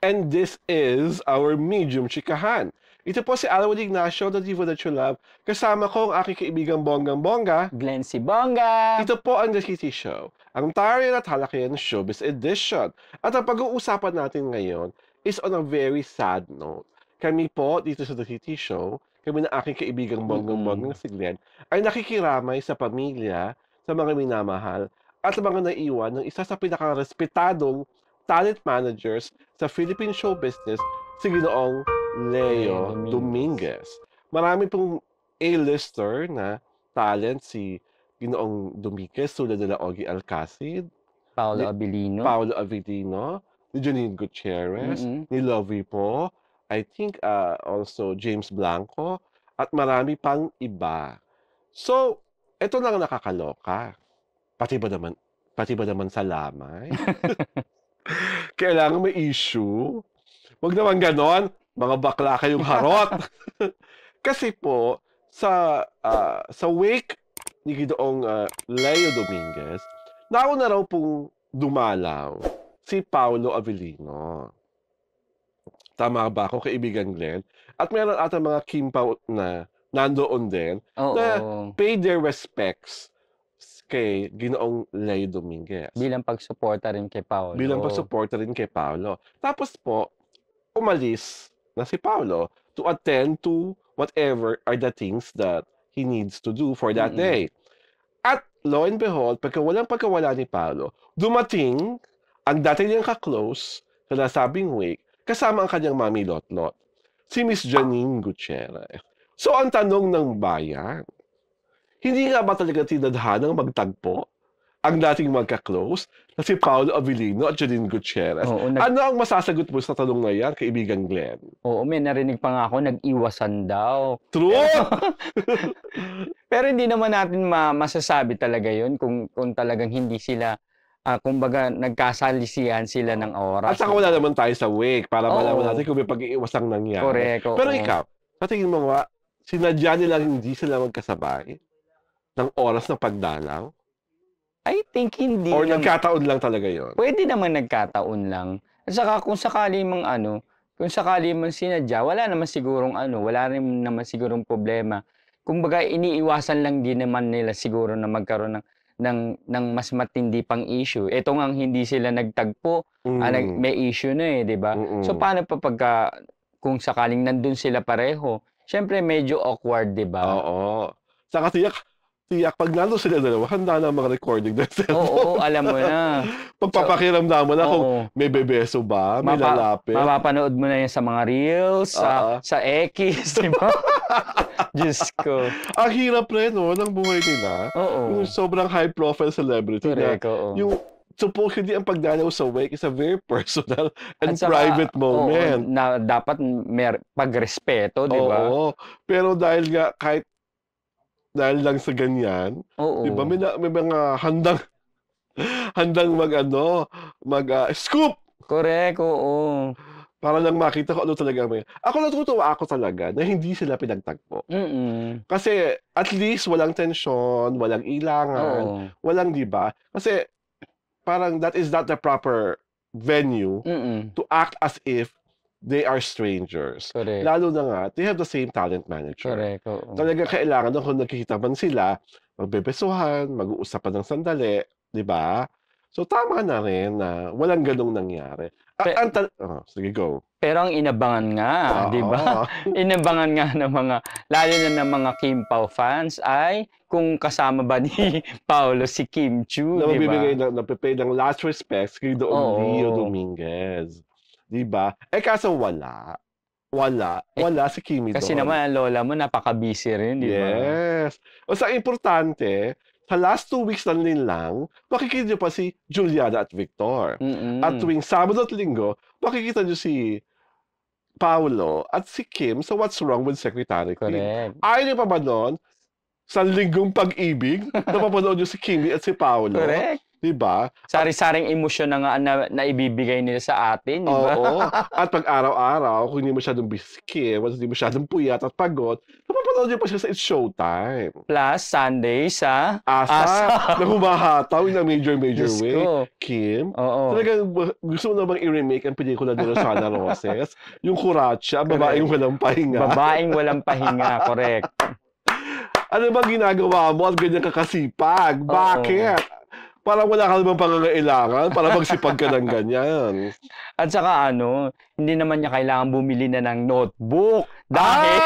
And this is our medium chikahan. Ito po si Alwin Ignacio, the diva that you love. Kasama ko ang aking kaibigang bonggang-bongga, Glenn si Bongga. Ito po ang The Kitty Show, ang Tarian at Halakayan Showbiz Edition. At ang pag-uusapan natin ngayon is on a very sad note. Kami po dito sa The Kitty Show, kami na aking kaibigang bonggang-bonggang si Glenn, ay nakikiramay sa pamilya, sa mga minamahal, at mga naiwan ng isa sa pinakarespetadong talent managers sa Philippine show business, si Ginoong Leo Dominguez. Marami pong A-lister na talent si Ginoong Dominguez, tulad nila Ogie Alcacid, Paolo Avellino, ni Janine Gutierrez, ni Lovie po, I think also James Blanco, at marami pang iba. So, ito lang nakakaloka. Pati ba naman sa lamay? Kailangan may issue. Huwag naman ganon, mga bakla kayong harot. Kasi po, sa wake ni Ginoong Leo Dominguez, nauna raw pong dumalaw si Paolo Avellino. Tama ba ako, kaibigan Glenn? At meron ata mga Kimpaw na nandoon din na pay their respects kay Ginoong Leo Dominguez. Bilang pagsuporta rin kay Paolo. Tapos po, umalis na si Paolo to attend to whatever are the things that he needs to do for that day. At lo and behold, pagkawala ni Paolo, dumating ang dati niyang ka-close sa nasabing wake, kasama ang kanyang mami Lotlot, si Miss Janine Gutierrez. So ang tanong ng bayan, hindi nga ba talaga tinadhanang magtagpo ang dating magka-close na si Paolo Avellino at Janine Gutierrez? Ano ang masasagot mo sa tanong na yan, kaibigan Glenn? Oo, may narinig pa nga ako, nag-iwasan daw. True! Pero hindi naman natin masasabi talaga yun kung talagang hindi sila, kumbaga, nagkasalisihan sila ng oras. At saka wala naman tayo sa wake para malaman natin kung may pag-iiwasang nangyari. Correct. Pero ikaw, patingin mo nga, sinadya nilang hindi sila magkasabay ng oras ng pagdalaw? I think hindi. Or nagkataon lang talaga yon? Pwede naman nagkataon lang. At saka kung sakali mang sinadya, wala naman sigurong problema. Kumbaga, iniiwasan lang din naman nila siguro na magkaroon ng mas matindi pang issue. Ito nga hindi sila nagtagpo, may issue na di ba? So paano pa kung sakaling nandun sila pareho? Syempre medyo awkward, di ba? Oo. Saka tiyak, pag nandun sila dalawa, handa na mga recording na cellphone. Oo, alam mo na. Pagpapakiramdaman na kung may bebeso ba, may lalapit. Mapapanood mo na yan sa mga reels, sa X, di ba? Diyos ko. Ang hirap rin, ng buhay nila. Yung sobrang high-profile celebrity. Correct, yung supposedly ang pagdalaw sa wake is a very personal and private moment. Na dapat pagrespeto, di ba? Oo. Pero dahil lang sa ganyan, di ba, may mga handang mag-scoop. Correct, oo. Para lang makita ko ano talaga may. Ako natutuwa talaga na hindi sila pinagtagpo. Kasi at least walang tensyon, walang ilangan, walang, di ba? Kasi parang that is not the proper venue to act as if they are strangers. Correct. Lalo na nga, they have the same talent manager. Correct, oo. Talaga kailangan na kung nakikita man sila, magbebesuhan, mag-uusapan ng sandali, di ba? So tama na rin na walang ganong nangyari. Sige, go. Pero ang inabangan nga, di ba? Inabangan nga ng lalo na ng mga Kim Pao fans ay kung kasama ba ni Paolo si Kim Chiu, na di ba? Napipay ng last respects kay Ginoong Leo Dominguez. Diba? Kaso wala si Kimi doon. Kasi naman ang lola mo napaka-busy rin, di ba? Yes. O sa importante, sa last 2 weeks lang, makikita nyo pa si Juliana at Victor. At tuwing Sabado at Linggo, makikita nyo si Paolo at si Kim sa What's Wrong with Secretary Kim. Correct. Ayaw nyo pa ba doon? Sa Linggong Pag-ibig, napapanood nyo si Kimi at si Paolo. Correct. Diba? Sari-saring emosyon na ibibigay nila sa atin, di ba? Oo. At pag araw-araw, kung hindi masyadong bisiki, hindi masyadong puyat at pagod, napapanood Napapanood niyo pa siya sa It's Showtime. Plus, Sunday sa Asa, na humahataw in a major Diyos way. ko. Kim, Oo. talagang gusto mo na bang i-remake ang pelikula ni Rosana Roses? Yung Kuratsa, babaeng walang pahinga. Babaeng walang pahinga, correct. Ano bang ginagawa mo at ganyan kakasipag? Oo. Bakit? Parang wala ka namang pangangailangan para magsipag ka ng ganyan. At saka hindi naman niya kailangan bumili na ng notebook dahil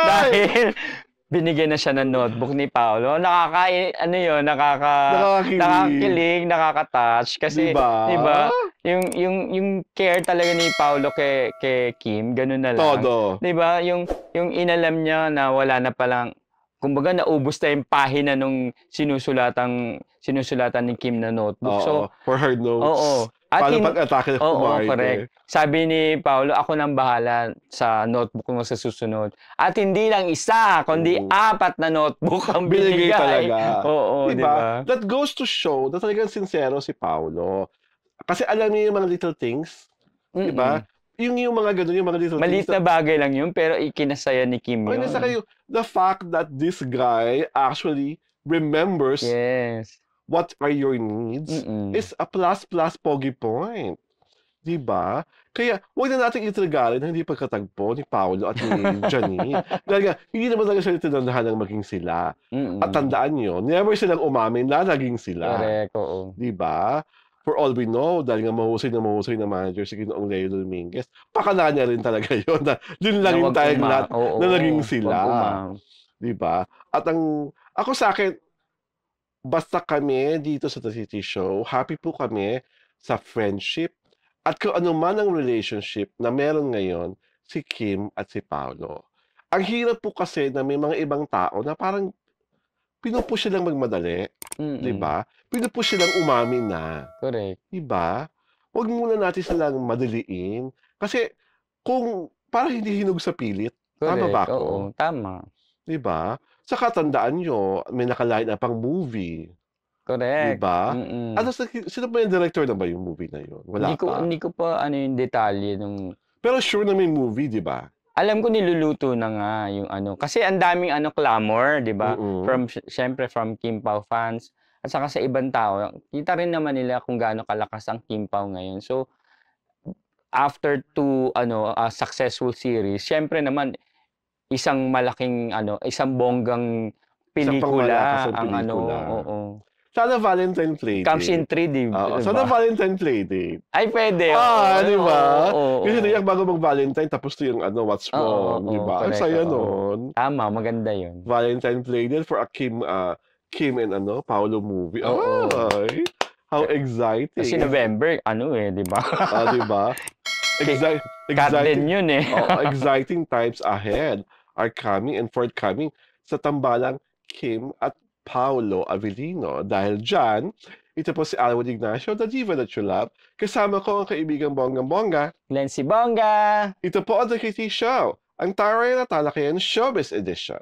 dahil binigyan na siya ng notebook ni Paolo. Nakakakilig, nakaka-touch kasi Diba? yung care talaga ni Paolo kay Kim, ganun na lang. Todo. 'Di ba? Yung inalam niya na wala na palang, kumbaga naubos na yung pahina nung sinusulatan ni Kim na notebook. So, for her notes. oo. Paano pag-atake ng kumarite? Correct. Sabi ni Paolo, ako nang bahala sa notebook mo sa susunod. At hindi lang isa, kundi 4 na notebook ang Binigay binigay. talaga. Oo, Diba? diba? That goes to show na talagang sincero si Paolo. Kasi alam niya yung mga little things. Diba? Yung mga ganun, yung mga little Maliit things. na bagay lang yun, pero ikinasaya ni Kim yun. Nasa kayo, the fact that this guy actually remembers Yes. what are your needs is a plus pogi point. Diba? Kaya, huwag na natin itragarin na hindi pagkatagpo ni Paolo at ni Janine. Dahil nga, hindi naman talaga sila tinandahan ng maging sila. At tandaan nyo, never silang umamin na naging sila. Correct, oo. Diba? For all we know, dahil nga mahusay na manager si Ginoong Leo Dominguez, pakala niya rin talaga yun. Na, din lang yung tayong lahat na naging sila. Diba? At ako sa akin, basta kami dito sa The City Show, happy po kami sa friendship at kung ano man ang relationship na meron ngayon si Kim at si Paolo. Ang hirap po kasi na may mga ibang tao na parang pinupush silang magmadali. Diba? Pinupush silang umamin na. Correct. Diba? Huwag muna natin silang madaliin. Kasi kung parang hindi hinog sa pilit, Correct. tama ba ako? Oo, tama. Diba? Saka tandaan nyo, may nakaline na pang movie. Correct. Diba? Ano, sino ba yung director na ba yung movie na yun? Wala pa. Hindi ko pa yung detalye nung... Pero sure na may movie, diba? Alam ko niluluto na nga yung Kasi ang daming clamor, diba? Siyempre from Kim Pao fans. At saka sa ibang tao, kita rin naman nila kung gaano kalakas ang Kim Pao ngayon. So, after a successful series, siyempre naman, isang malaking isang bonggang pelikula ang oo. Sana Valentine Playdate. Comes in 3D. Sana Valentine Playdate. Ay, pwede. Di ba? Oo. Kasi riyak bago mag-Valentine, tapos to yung What's Wrong, di ba? Ang saya nun. Tama, maganda yun. Valentine Playdate for a Kim and Paolo movie. Ay, how exciting. Kasi November, di ba? Di ba? Cut din yun exciting times ahead are coming and forthcoming sa tambalang Kim at Paolo Avellino. Dahil dyan, ito po si Alwin Ignacio, the diva that you love. Kasama ko ang kaibigang bonggang-bongga, Glency Bongga! Ito po ang The KT Show, ang taray na talakayan Showbiz Edition.